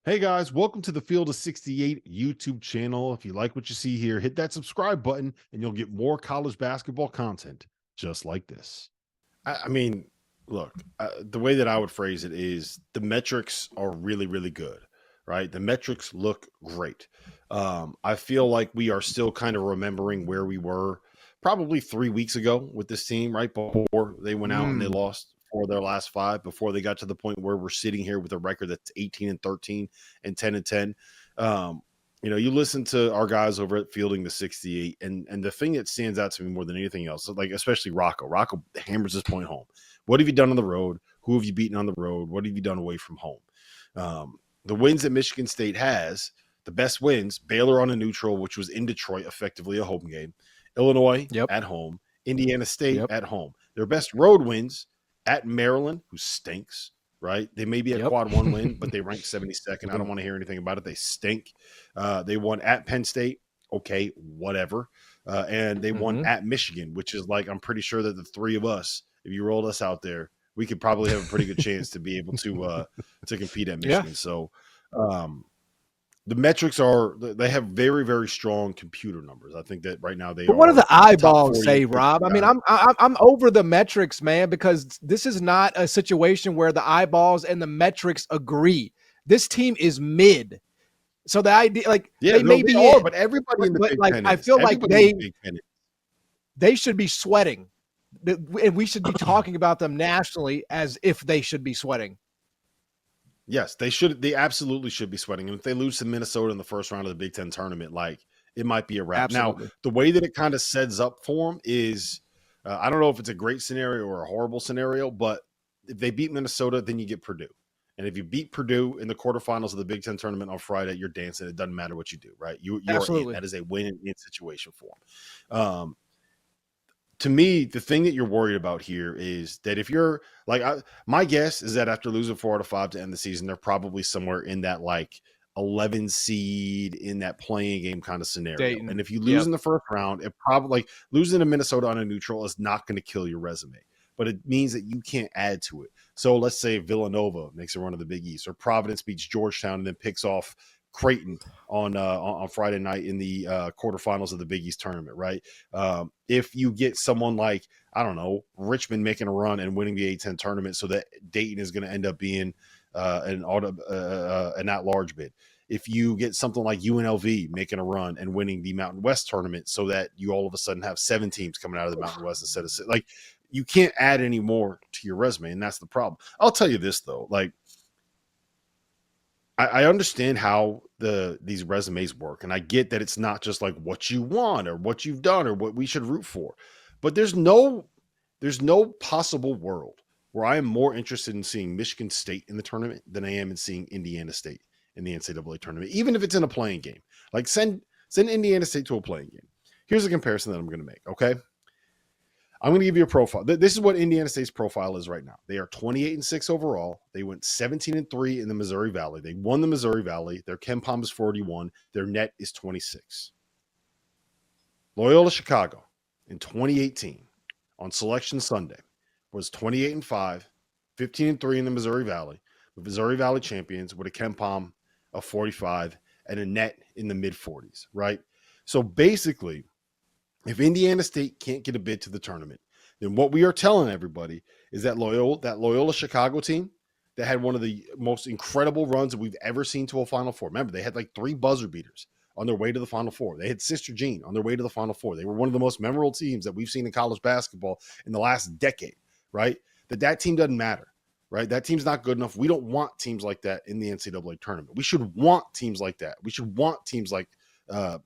Hey guys, welcome to the Field of 68 YouTube channel. If you like what you see here, hit that subscribe button and you'll get more college basketball content just like this. I mean, look, the way that I would phrase it is the metrics are really, really good, right? The metrics look great. I feel like we are still kind of remembering where we were probably 3 weeks ago with this team, right? Before they went out and they lost for their last five, before they got to the point where we're sitting here with a record that's 18-13 and 10-10. You listen to our guys over at Fielding the 68, and the thing that stands out to me more than anything else, like especially Rocco. Rocco hammers this point home. What have you done on the road? Who have you beaten on the road? What have you done away from home? The wins that Michigan State has, the best wins, Baylor on a neutral, which was in Detroit, effectively a home game, Illinois at home, Indiana State at home. Their best road wins at Maryland, who stinks, right? They may be a quad one win, but they rank 72nd. I don't want to hear anything about it. They stink. They won at Penn State. Okay, whatever. And they won at Michigan, which is like, I'm pretty sure that the three of us, if you rolled us out there, we could probably have a pretty good chance to be able to compete at Michigan. Yeah. So the metrics they have very, very strong computer numbers. I think that right now they are. What do the eyeballs say, Rob? I mean, I'm over the metrics, man, because this is not a situation where the eyeballs and the metrics agree. This team is mid. So the idea, like, they may be in, but everybody in the Big Ten is. I feel like they should be sweating, and we should be talking about them nationally as if they should be sweating. Yes, they should. They absolutely should be sweating. And if they lose to Minnesota in the first round of the Big Ten tournament, like, it might be a wrap. Absolutely. Now, the way that it kind of sets up for them is, I don't know if it's a great scenario or a horrible scenario, but if they beat Minnesota, then you get Purdue. And if you beat Purdue in the quarterfinals of the Big Ten tournament on Friday, you're dancing. It doesn't matter what you do, right? You're in. That is a win-in situation for them. To me, the thing that you're worried about here is that if you're like, my guess is that after losing 4 out of 5 to end the season, they're probably somewhere in that like 11 seed in that playing game kind of scenario. Dayton. And if you lose in the first round, it probably, like, losing to Minnesota on a neutral is not going to kill your resume, but it means that you can't add to it. So let's say Villanova makes a run of the Big East, or Providence beats Georgetown and then picks off Creighton on Friday night in the quarterfinals of the Big East tournament, right? If you get someone like, I don't know, Richmond making a run and winning the A-10 tournament, so that Dayton is going to end up being an at-large bid. If you get something like UNLV making a run and winning the Mountain West tournament, so that you all of a sudden have 7 teams coming out of the Mountain West instead of 6, like, you can't add any more to your resume, and that's the problem. I'll tell you this though, like, I understand how these resumes work, and I get that it's not just like what you want or what you've done or what we should root for, but there's no possible world where I am more interested in seeing Michigan State in the tournament than I am in seeing Indiana State in the NCAA tournament, even if it's in a playing game. Like, send Indiana State to a playing game. Here's a comparison that I'm going to make, okay? I'm going to give you a profile. This is what Indiana State's profile is right now. They are 28-6 overall. They went 17-3 in the Missouri Valley. They won the Missouri Valley. Their KenPom is 41. Their net is 26. Loyola Chicago in 2018 on Selection Sunday was 28-5, 15-3 in the Missouri Valley. The Missouri Valley champions with a KenPom of 45 and a net in the mid-40s, right? So basically, if Indiana State can't get a bid to the tournament, then what we are telling everybody is that Loyola Chicago team that had one of the most incredible runs that we've ever seen to a Final Four. Remember, they had like 3 buzzer beaters on their way to the Final Four. They had Sister Jean on their way to the Final Four. They were one of the most memorable teams that we've seen in college basketball in the last decade, right? That team doesn't matter, right? That team's not good enough. We don't want teams like that in the NCAA tournament. We should want teams like that. We should want teams like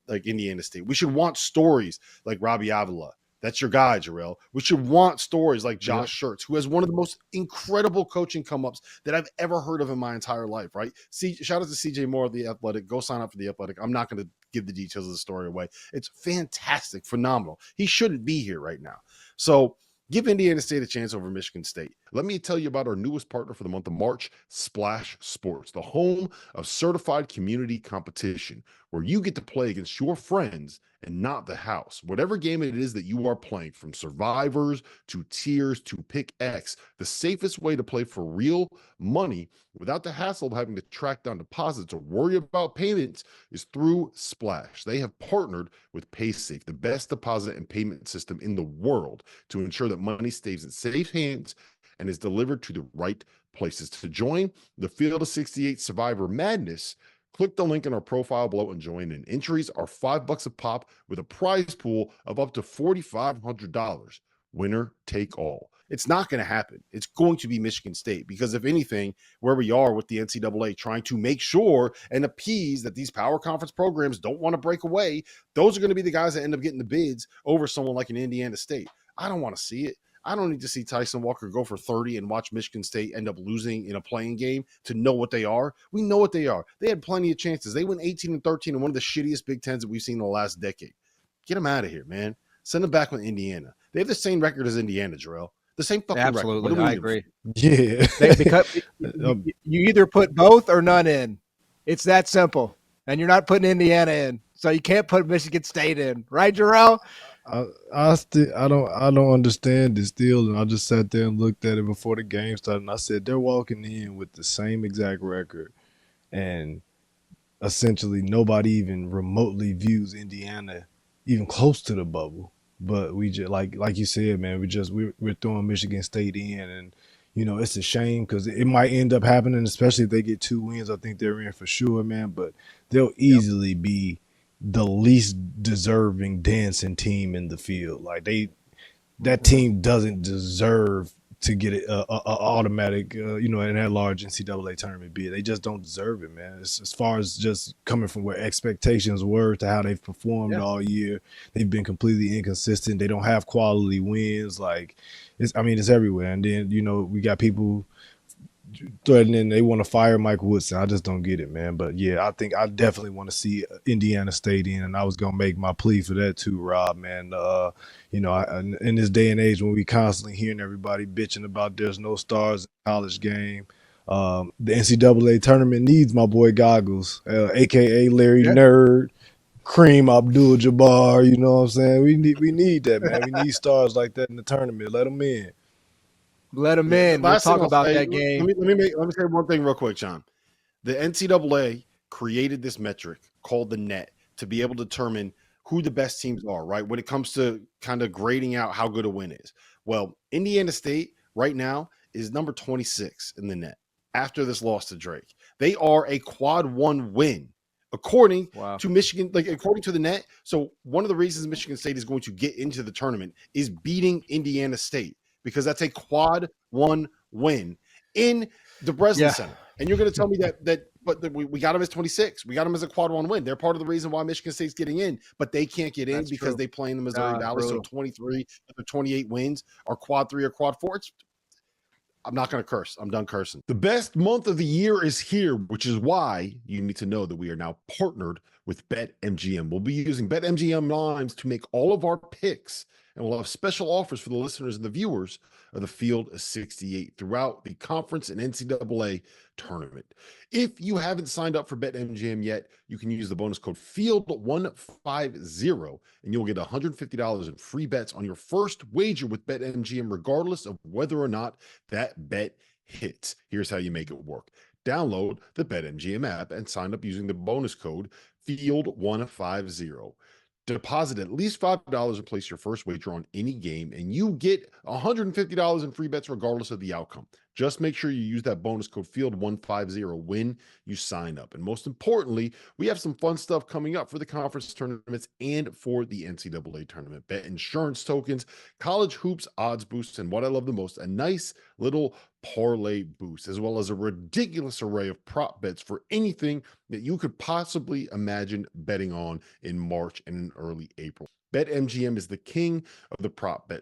Indiana State. We should want stories like Robbie Avila. That's your guy, Jerel. We should want stories like Josh Schertz, who has one of the most incredible coaching come-ups that I've ever heard of in my entire life, right? Shout out to CJ Moore of The Athletic. Go sign up for The Athletic. I'm not going to give the details of the story away. It's fantastic, phenomenal. He shouldn't be here right now. So give Indiana State a chance over Michigan State. Let me tell you about our newest partner for the month of March, Splash Sports, the home of certified community competition, where you get to play against your friends and not the house. Whatever game it is that you are playing, from survivors to tiers to pick X, the safest way to play for real money without the hassle of having to track down deposits or worry about payments is through Splash. They have partnered with PaySafe, the best deposit and payment system in the world, to ensure that money stays in safe hands and is delivered to the right places. To join the Field of 68 Survivor Madness, click the link in our profile below and join in. Entries are $5 a pop with a prize pool of up to $4,500. Winner take all. It's not going to happen. It's going to be Michigan State, because if anything, where we are with the NCAA trying to make sure and appease that these power conference programs don't want to break away, those are going to be the guys that end up getting the bids over someone like an Indiana State. I don't want to see it. I don't need to see Tyson Walker go for 30 and watch Michigan State end up losing in a playing game to know what they are. We know what they are. They had plenty of chances. They went 18-13 in one of the shittiest Big Tens that we've seen in the last decade. Get them out of here, man. Send them back with Indiana. They have the same record as Indiana, Jarrell. The same fucking Absolutely, record. I agree. Yeah. Because you either put both or none in. It's that simple. And you're not putting Indiana in. So you can't put Michigan State in. Right, Jarrell? I don't understand it still, and I just sat there and looked at it before the game started, and I said they're walking in with the same exact record, and essentially nobody even remotely views Indiana even close to the bubble. But we just like you said, man, we're throwing Michigan State in, and it's a shame because it might end up happening, especially if they get 2 wins. I think they're in for sure, man. But they'll easily be the least deserving dancing team in the field. Like that team doesn't deserve to get a automatic, in that large NCAA tournament bid. They just don't deserve it, man. It's, as far as just coming from where expectations were to how they've performed all year, they've been completely inconsistent. They don't have quality wins. Like, it's everywhere. And then, we got people threatening they want to fire Mike Woodson. I just don't get it, man. But yeah, I think I definitely want to see Indiana State in, and I was gonna make my plea for that too, Rob, man. In this day and age when we constantly hearing everybody bitching about there's no stars in the college game, the NCAA tournament needs my boy Goggles, aka Larry Nerd, Kareem Abdul-Jabbar. You know what I'm saying? We need that, man. We need stars like that in the tournament. Let them in. Let them in. We'll talk about that game. Let me say one thing real quick, John. The NCAA created this metric called the net to be able to determine who the best teams are, right? When it comes to kind of grading out how good a win is. Well, Indiana State right now is number 26 in the net after this loss to Drake. They are a quad 1 win according to Michigan, according to the net. So one of the reasons Michigan State is going to get into the tournament is beating Indiana State, because that's a quad 1 win in the Breslin Center. And you're going to tell me but we got them as 26. We got them as a quad 1 win. They're part of the reason why Michigan State's getting in, but they can't get in because they play in the Missouri Valley. So 23 of the 28 wins are quad 3 or quad 4. I'm not going to curse. I'm done cursing. The best month of the year is here, which is why you need to know that we are now partnered with BetMGM. We'll be using BetMGM lines to make all of our picks, and we'll have special offers for the listeners and the viewers of the Field of 68 throughout the conference and NCAA tournament. If you haven't signed up for BetMGM yet, you can use the bonus code FIELD150 and you'll get $150 in free bets on your first wager with BetMGM, regardless of whether or not that bet hits. Here's how you make it work. Download the BetMGM app and sign up using the bonus code FIELD150. Deposit at least $5 and place your first wager on any game, and you get $150 in free bets regardless of the outcome. Just make sure you use that bonus code FIELD150 when you sign up. And most importantly, we have some fun stuff coming up for the conference tournaments and for the NCAA tournament. Bet insurance tokens, college hoops odds boosts, and what I love the most, a nice little parlay boost, as well as a ridiculous array of prop bets for anything that you could possibly imagine betting on in March and in early April. BetMGM is the king of the prop bet